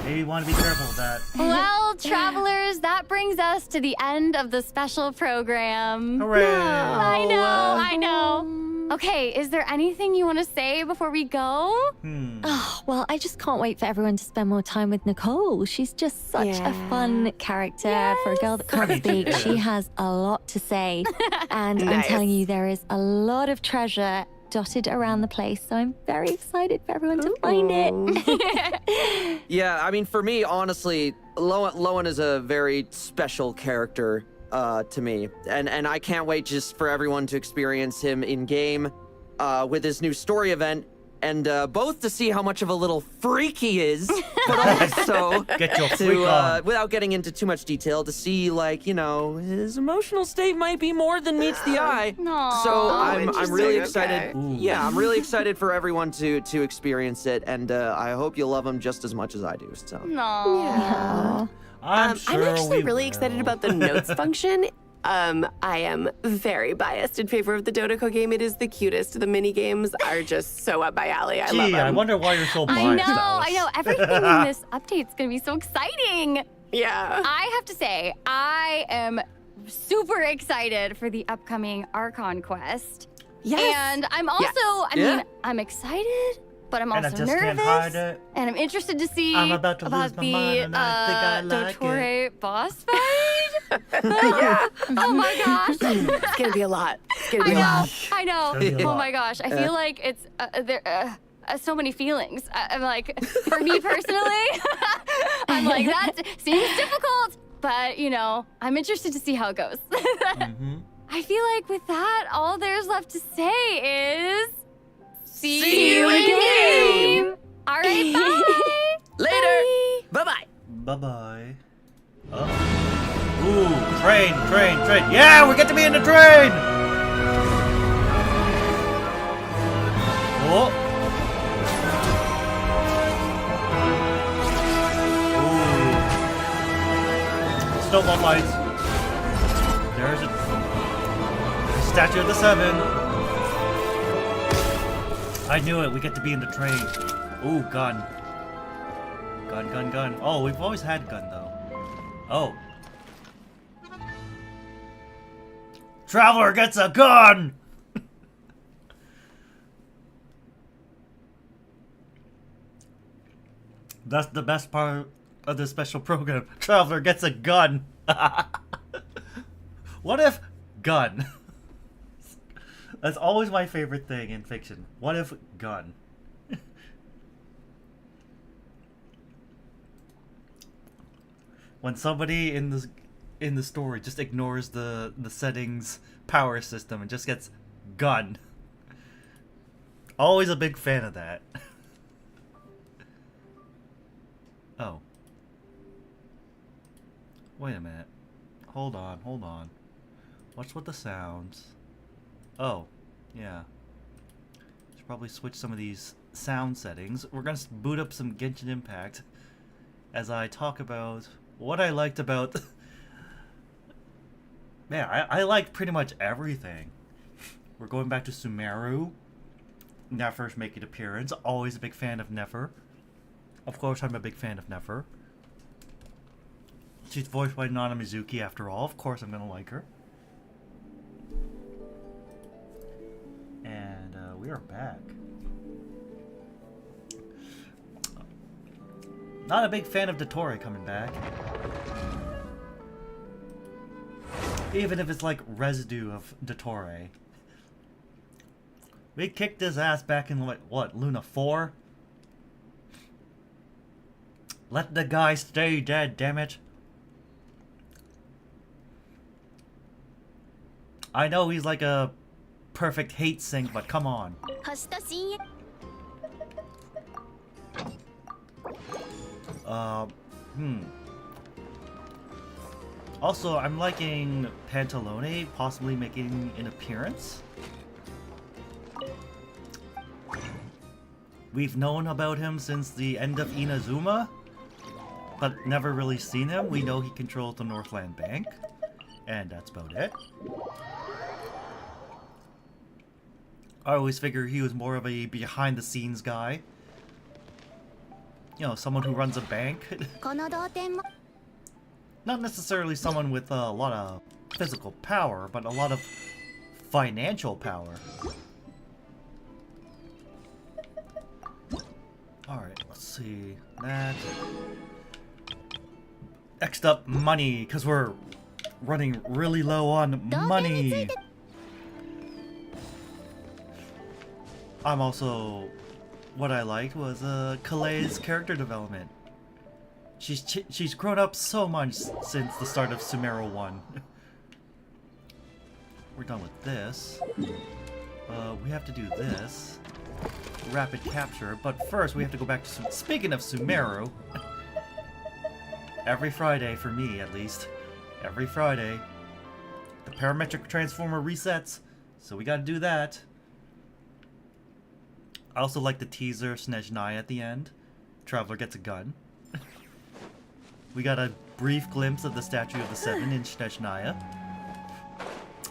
Maybe you want to be careful with that.
Well, travelers, that brings us to the end of the special program.
Hooray.
I know. Okay, is there anything you want to say before we go?
Oh, well, I just can't wait for everyone to spend more time with Nicole. She's just such a fun character for a girl that can't speak. She has a lot to say. And I'm telling you, there is a lot of treasure dotted around the place. So I'm very excited for everyone to find it.
Yeah, I mean, for me, honestly, Lowen is a very special character to me. And I can't wait just for everyone to experience him in-game with his new story event. And both to see how much of a little freak he is, but also
Get your freak on.
without getting into too much detail, to see, like, you know, his emotional state might be more than meets the eye.
Aw.
So I'm really
interesting,
excited.
okay.
Yeah, I'm really excited for everyone to experience it, and I hope you love him just as much as I do. So.
No.
Yeah.
I'm sure
I'm actually
we
really excited
will.
about the notes function. I am very biased in favor of the Dodoko game. It is the cutest. The mini games are just so up my alley. I love
Gee, I
them.
wonder why you're so
I
biased,
know,
Alice.
I know. Everything in this update's gonna be so exciting.
Yeah.
I have to say, I am super excited for the upcoming Archon quest.
Yes.
And I'm also, I mean, I'm excited, but I'm
And I
also
just can't hide
nervous.
it.
And I'm interested to see
I'm about to lose my
the
mind and I think I like
Dottore boss fight. Oh my gosh.
It's gonna be a lot. It's gonna be a lot.
I know.
It's gonna be a
Oh
lot.
my gosh. I feel like it's so many feelings. I'm like, for me personally, I'm like, that seems difficult. But, you know, I'm interested to see how it goes. I feel like with that, all there's left to say is... See you in game! All right, bye!
Later! Bye-bye!
Bye-bye. Oh. Ooh, train. Yeah, we get to be in the train! Oh. Ooh. Snowball fights. There's a statue of the 7. I knew it. We get to be in the train. Ooh, gun. Gun. Oh, we've always had gun, though. Oh. Traveler gets a gun! That's the best part of this special program. Traveler gets a gun. What if gun? That's always my favorite thing in fiction. What if gun? When somebody in the story just ignores the settings power system and just gets gun. Always a big fan of that. Oh. Wait a minute. Hold on. What's with the sounds? Oh, yeah. Should probably switch some of these sound settings. We're gonna boot up some Genshin Impact as I talk about what I liked about... Man, I liked pretty much everything. We're going back to Sumeru. Nefer's making an appearance. Always a big fan of Nefer. Of course, I'm a big fan of Nefer. She's voiced by Nana Mizuki after all. Of course I'm gonna like her. And we are back. Not a big fan of Dottore coming back. Even if it's like residue of Dottore. We kicked his ass back in, like, what, Luna 4? Let the guy stay dead, damn it. I know he's like a perfect hate sync, but come on. Also, I'm liking Pantalone possibly making an appearance. We've known about him since the end of Inazuma, but never really seen him. We know he controls the Northland Bank, and that's about it. I always figured he was more of a behind-the-scenes guy. You know, someone who runs a bank. Not necessarily someone with a lot of physical power, but a lot of financial power. Alright, let's see. That. Next up, money, because we're running really low on money. I'm also... What I liked was Kale's character development. She's grown up so much since the start of Sumeru 1. We're done with this. We have to do this. Rapid capture, but first we have to go back to... Speaking of Sumeru... Every Friday, for me at least. Every Friday. The parametric transformer resets. So we gotta do that. I also like the teaser Snezhnaya at the end. Traveler gets a gun. We got a brief glimpse of the statue of the 7 in Snezhnaya.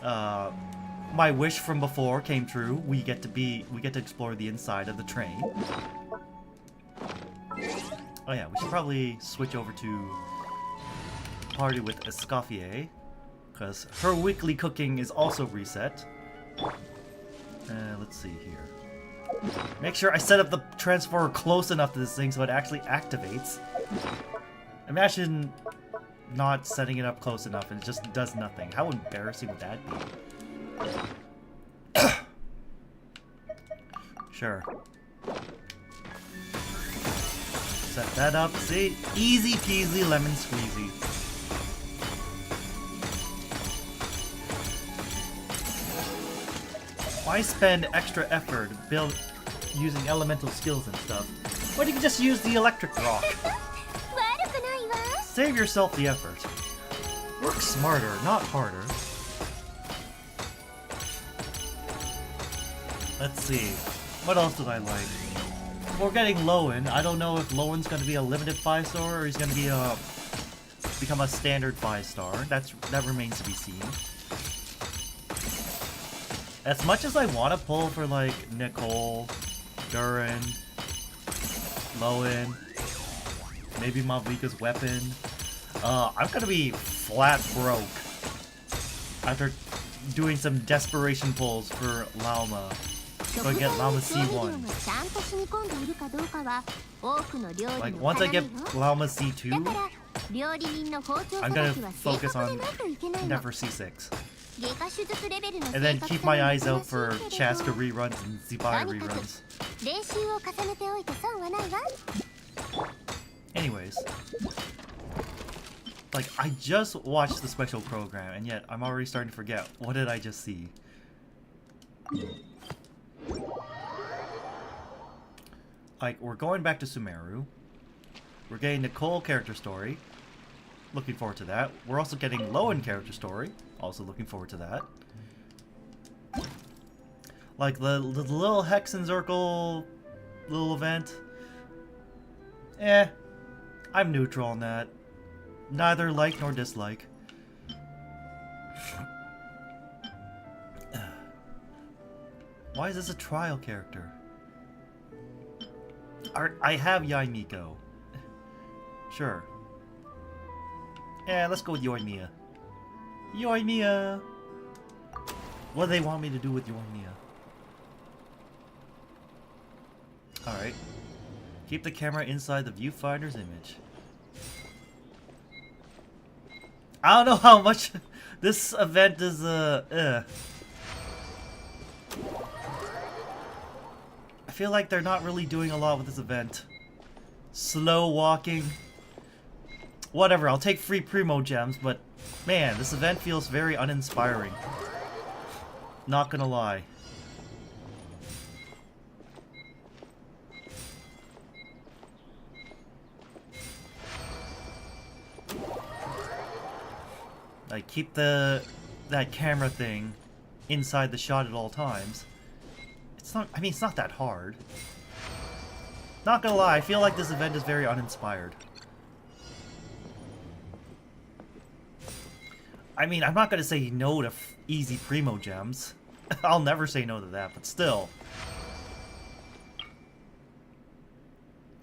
My wish from before came true. We get to explore the inside of the train. Oh yeah, we should probably switch over to party with Escoffier, because her weekly cooking is also reset. Let's see here. Make sure I set up the transformer close enough to this thing so it actually activates. Imagine not setting it up close enough and it just does nothing. How embarrassing would that be? Sure. set that up. See? Easy peasy lemon squeezy. Why spend extra effort using elemental skills and stuff? Why don't you just use the electric rock? Save yourself the effort. Work smarter, not harder. Let's see. What else did I like? We're getting Lowen. I don't know if Lowen's going to be a limited 5-star or he's going to be become a standard 5-star. That remains to be seen. As much as I want to pull for like Nicole, Durin, Lowen, maybe Malvika's weapon, I'm gonna be flat broke after doing some desperation pulls for Lauma. So I get Lauma C1. Like once I get Lauma C2, I'm gonna focus on Never C6. And then keep my eyes out for Chaska reruns and Zibai reruns. Anyways. Like, I just watched the special program, and yet I'm already starting to forget. What did I just see? Like, we're going back to Sumeru. We're getting Nicole character story. Looking forward to that. We're also getting Lowen character story. Also looking forward to that. Like the little Hex and Zircle little event. I'm neutral on that. Neither like nor dislike. Why is this a trial character? I have Yaimiko. Sure. Yeah, let's go with Yoimiya. Yoimiya! What do they want me to do with Yoimiya? Alright. Keep the camera inside the viewfinder's image. I don't know how much this event is, I feel like they're not really doing a lot with this event. Slow walking. Whatever, I'll take free Primo gems, but man, this event feels very uninspiring. Not gonna lie. Like, keep that camera thing inside the shot at all times. It's not, I mean, it's not that hard. Not gonna lie, I feel like this event is very uninspired. I mean, I'm not gonna say no to easy Primo gems. I'll never say no to that, but still.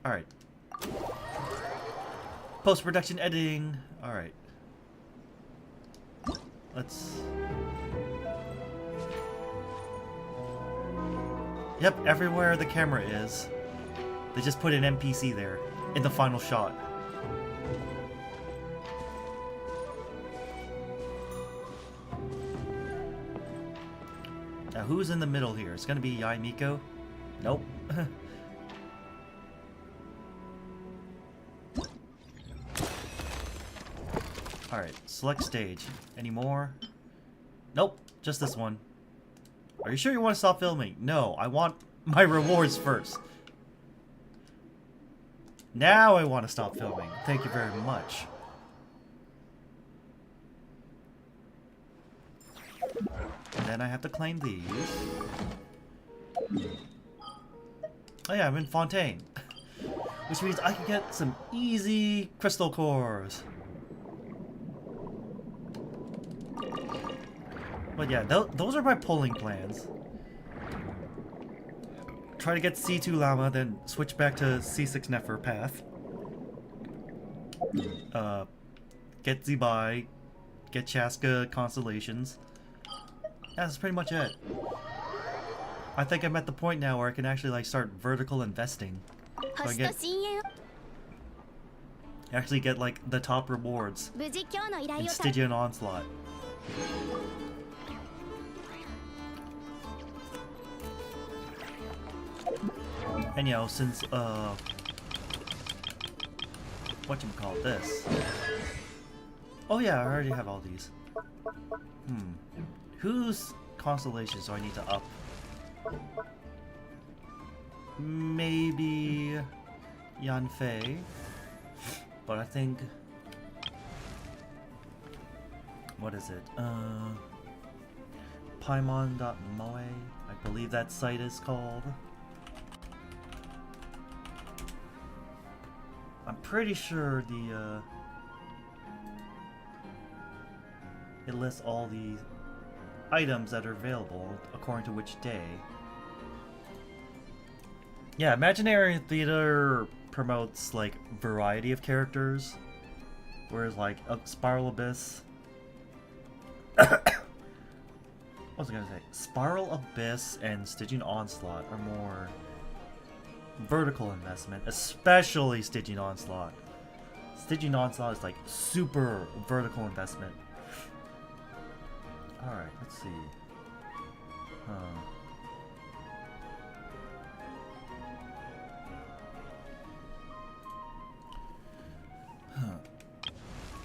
Alright. Post-production editing. Alright. Let's... Yep, everywhere the camera is, they just put an NPC there in the final shot. Now, who's in the middle here? It's gonna be Yaimiko? Nope. Alright, select stage. Any more? Nope, just this one. Are you sure you want to stop filming? No, I want my rewards first. Now I want to stop filming. Thank you very much. And then I have to claim these. Oh yeah, I'm in Fontaine. Which means I can get some easy crystal cores. But yeah, those are my pulling plans. Try to get C2 Llama, then switch back to C6 Nefer path. Get Zibai, get Chaska constellations. That's pretty much it. I think I'm at the point now where I can actually like start vertical investing. So I get actually get like the top rewards in Stygian Onslaught. And you know, since whatchamacallit this. Oh yeah, I already have all these. Whose constellations do I need to up? Maybe Yanfei, but I think, what is it? Paimon.moe, I believe that site is called. I'm pretty sure the it lists all the items that are available according to which day. Yeah, Imaginary Theater promotes like variety of characters, whereas like Spiral Abyss. What was I gonna say? Spiral Abyss and Stygian Onslaught are more vertical investment, especially Stygian Onslaught. Stygian Onslaught is like super vertical investment. Alright, let's see.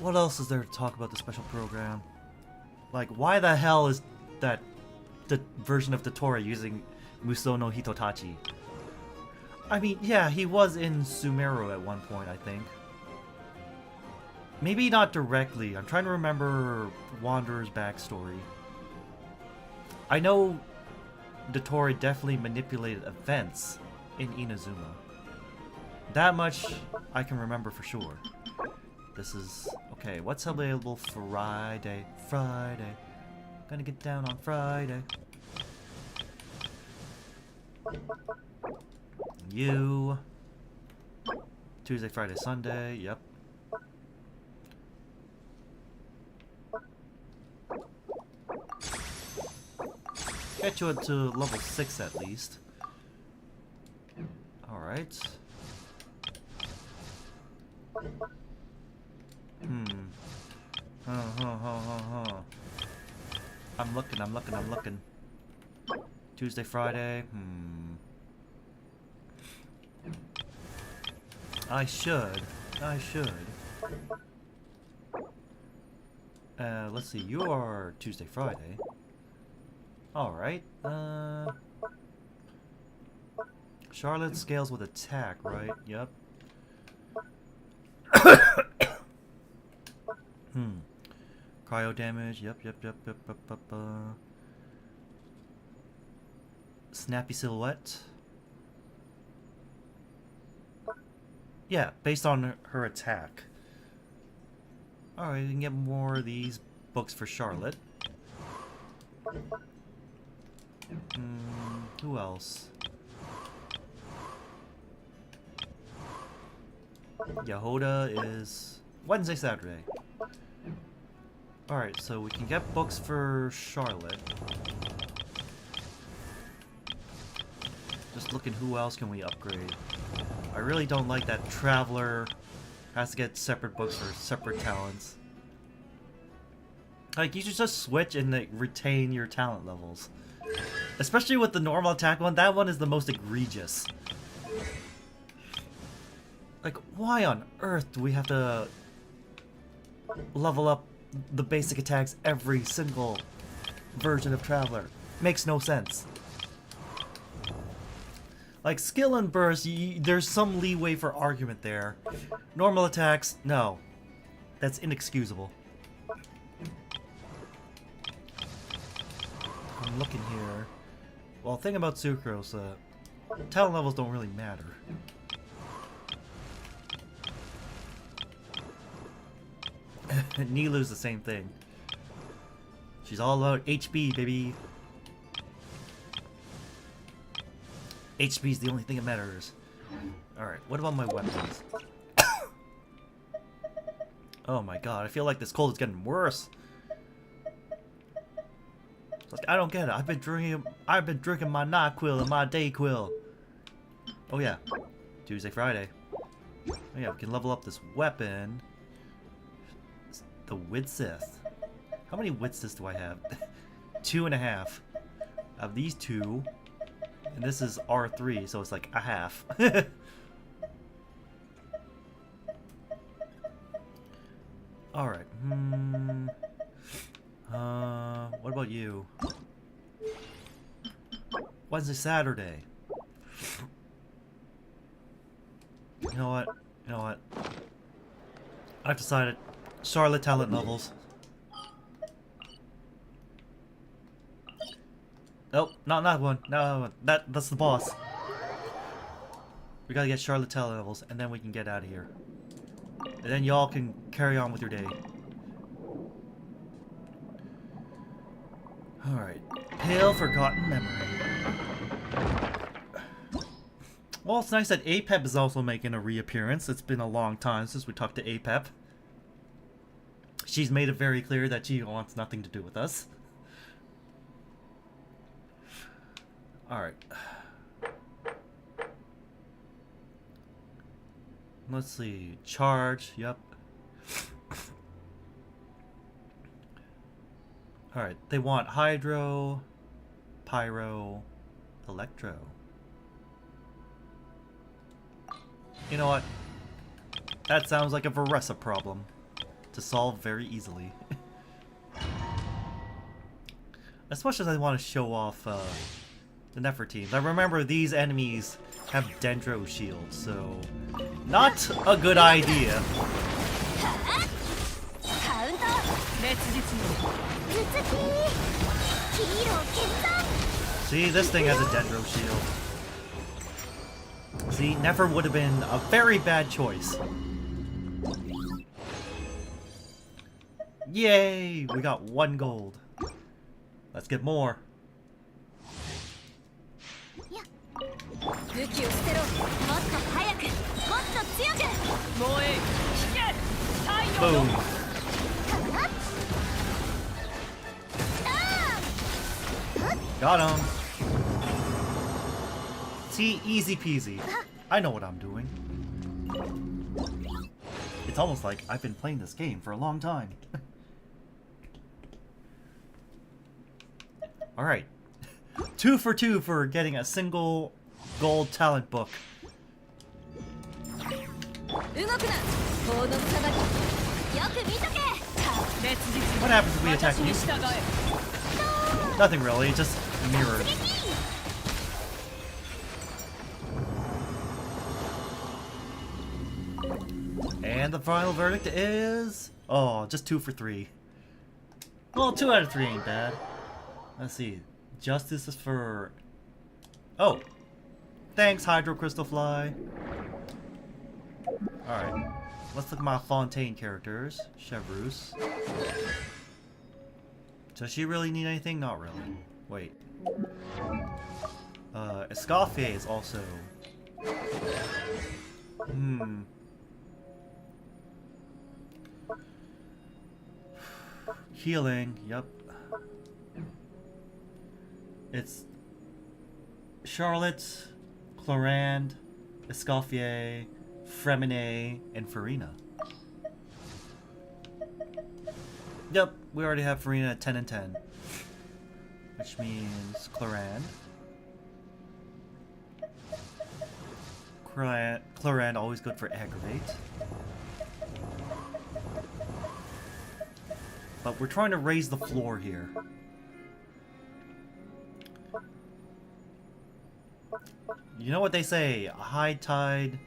What else is there to talk about the special program? Like, why the hell is that the version of Dottore using Musou no Hitotachi? I mean, yeah, he was in Sumeru at one point, I think. Maybe not directly. I'm trying to remember Wanderer's backstory. I know Dottore definitely manipulated events in Inazuma. That much I can remember for sure. This is... okay, what's available Friday? Friday. Gonna get down on Friday. You. Tuesday, Friday, Sunday. Yep. Get you to level 6 at least. Alright. I'm looking. Tuesday, Friday. I should. Let's see, you are Tuesday, Friday. Alright, Charlotte scales with attack, right? Yep. Cryo damage, yep. Snappy silhouette. Yeah, based on her attack. Alright, you can get more of these books for Charlotte. Who else? Yehoda is Wednesday, Saturday. Alright, so we can get books for Charlotte. Just looking who else can we upgrade. I really don't like that Traveler has to get separate books for separate talents. Like, you should just switch and like, retain your talent levels. Especially with the normal attack one, that one is the most egregious. Like, why on earth do we have to level up the basic attacks every single version of Traveler? Makes no sense. Like, skill and burst, there's some leeway for argument there. Normal attacks, no. That's inexcusable. I'm looking here. Well, the thing about Sucrose, talent levels don't really matter. Nilu's the same thing. She's all about HP, baby. HP is the only thing that matters. Alright, what about my weapons? Oh my god, I feel like this cold is getting worse. It's like, I don't get it. I've been drinking my NyQuil and my DayQuil. Oh yeah. Tuesday, Friday. Oh yeah, we can level up this weapon. The Widsith. How many Widsiths do I have? 2.5. I have these two. And this is R3, so it's like a half. Alright. What about you? Wednesday, Saturday. You know what? You know what? I've decided. Charlotte talent levels. Nope, not that one. Not that one. That's the boss. We gotta get Charlotte talent levels, and then we can get out of here. And then y'all can carry on with your day. Alright. Pale Forgotten Memory. Well, it's nice that Apep is also making a reappearance. It's been a long time since we talked to Apep. She's made it very clear that she wants nothing to do with us. Alright. Let's see. Charge. Yep. Alright. They want Hydro, Pyro, Electro. You know what? That sounds like a Veresa problem to solve very easily. As much as I want to show off the Nefertiti, I remember these enemies have Dendro shields, so not a good idea. See, this thing has a Dendro shield. See, Nefer would have been a very bad choice. Yay! We got 1 gold. Let's get more. Boom. Got him. See, easy peasy. I know what I'm doing. It's almost like I've been playing this game for a long time. Alright. 2 for 2 for getting a single gold talent book. What happens if we attack you? Nothing really, just mirrors. And the final verdict is... oh, just 2 for 3. Well, 2 out of 3 ain't bad. Let's see. Justice is for... oh! Thanks, Hydro Crystal Fly. Alright. Let's look at my Fontaine characters. Chevreuse. Does she really need anything? Not really. Wait. Escoffier is also... Healing, yep. It's Charlotte, Clorand, Escoffier, Fremine, and Farina. Yep, we already have Farina at 10 and 10. Which means Clorand. Clorand always good for aggravate. But we're trying to raise the floor here. You know what they say, a high tide...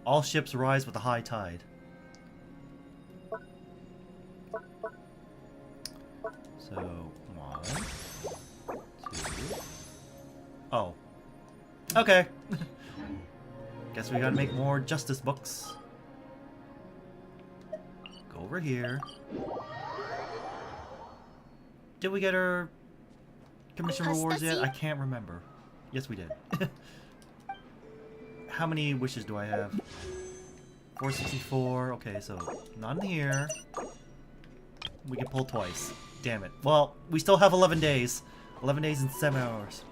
all ships rise with a high tide. So, 1, 2... oh. Okay. Guess we gotta make more justice books. Go over here. Did we get our commission rewards yet? I can't remember. Yes, we did. How many wishes do I have? 464. Okay, so none here. We can pull twice. Damn it. Well, we still have 11 days. 11 days and 7 hours.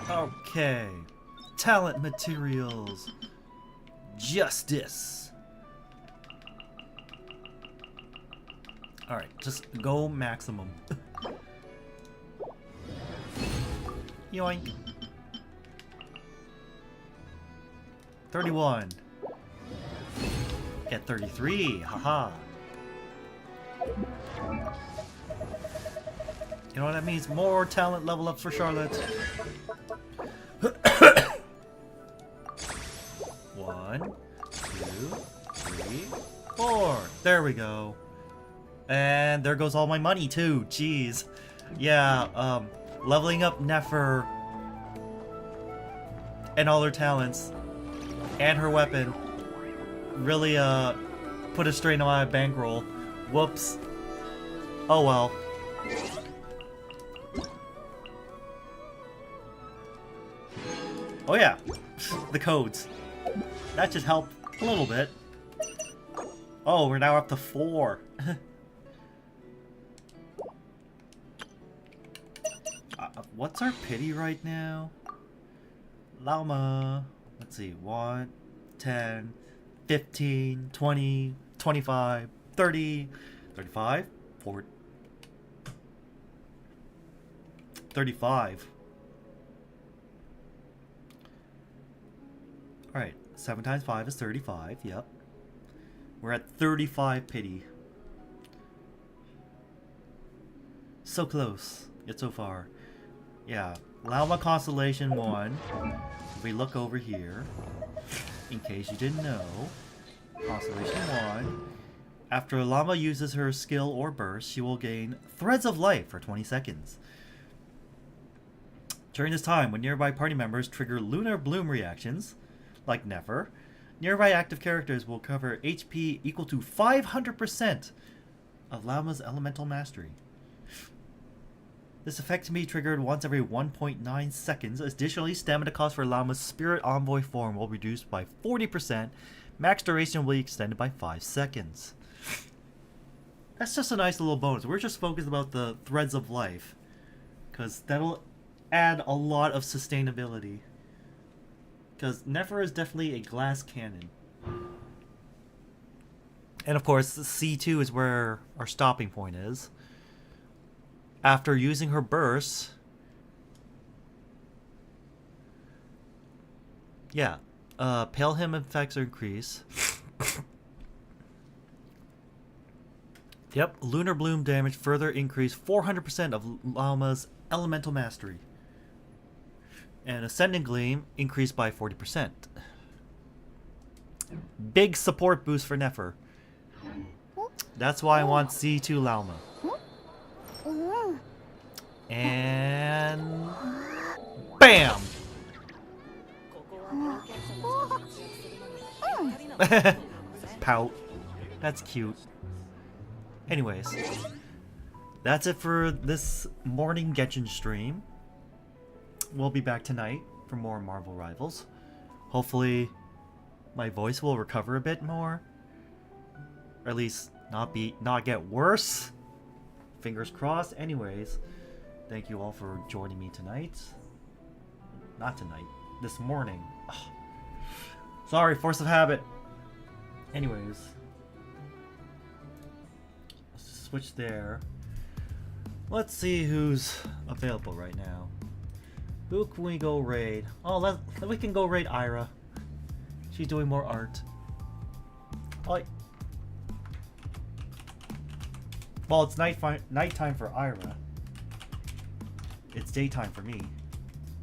Okay. Talent materials. Justice. Alright, just go maximum. Yoink. 31. Get 33. Haha. You know what that means? More talent level ups for Charlotte. 1, 2, 3, 4. There we go. And there goes all my money too. Jeez. Yeah, leveling up Nefer and all her talents and her weapon really put a strain on my bankroll. Whoops. Oh well. Oh yeah, the codes. That should help a little bit. Oh, we're now up to 4. What's our pity right now? Llama. Let's see. 1, 10, 15, 20, 25, 30, 35, 40, 35. Alright, 7 times 5 is 35, yep. We're at 35 pity. So close, yet so far. Yeah, Llama Constellation 1. If we look over here, in case you didn't know, Constellation 1. After Llama uses her skill or burst, she will gain Threads of Life for 20 seconds. During this time, when nearby party members trigger Lunar Bloom reactions, like Nefer, nearby active characters will cover HP equal to 500% of Llama's elemental mastery. This effect can be triggered once every 1.9 seconds. Additionally, stamina cost for Llama's Spirit Envoy form will be reduced by 40%. Max duration will be extended by 5 seconds. That's just a nice little bonus. We're just focused about the Threads of Life, because that'll add a lot of sustainability. Because Nefer is definitely a glass cannon. And of course, C2 is where our stopping point is. After using her burst, yeah, Pale Him effects are increased. Yep, Lunar Bloom damage further increased 400% of Llama's elemental mastery. And Ascending Gleam increased by 40%. Big support boost for Nefer. That's why I want C2 Llama. And BAM! Pout. That's cute. Anyways, that's it for this morning Genshin stream. We'll be back tonight for more Marvel Rivals. Hopefully my voice will recover a bit more. Or at least not get worse. Fingers crossed. Anyways, thank you all for joining me tonight. Not tonight. This morning. Ugh. Sorry, force of habit. Anyways. Let's just switch there. Let's see who's available right now. Who can we go raid? Oh, we can go raid Ira. She's doing more art. Oh, well, it's nighttime for Ira. It's daytime for me.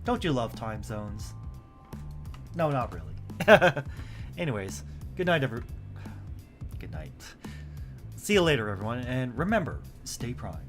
Don't you love time zones? No, not really. Anyways, good night, Good night. See you later, everyone, and remember, stay prime.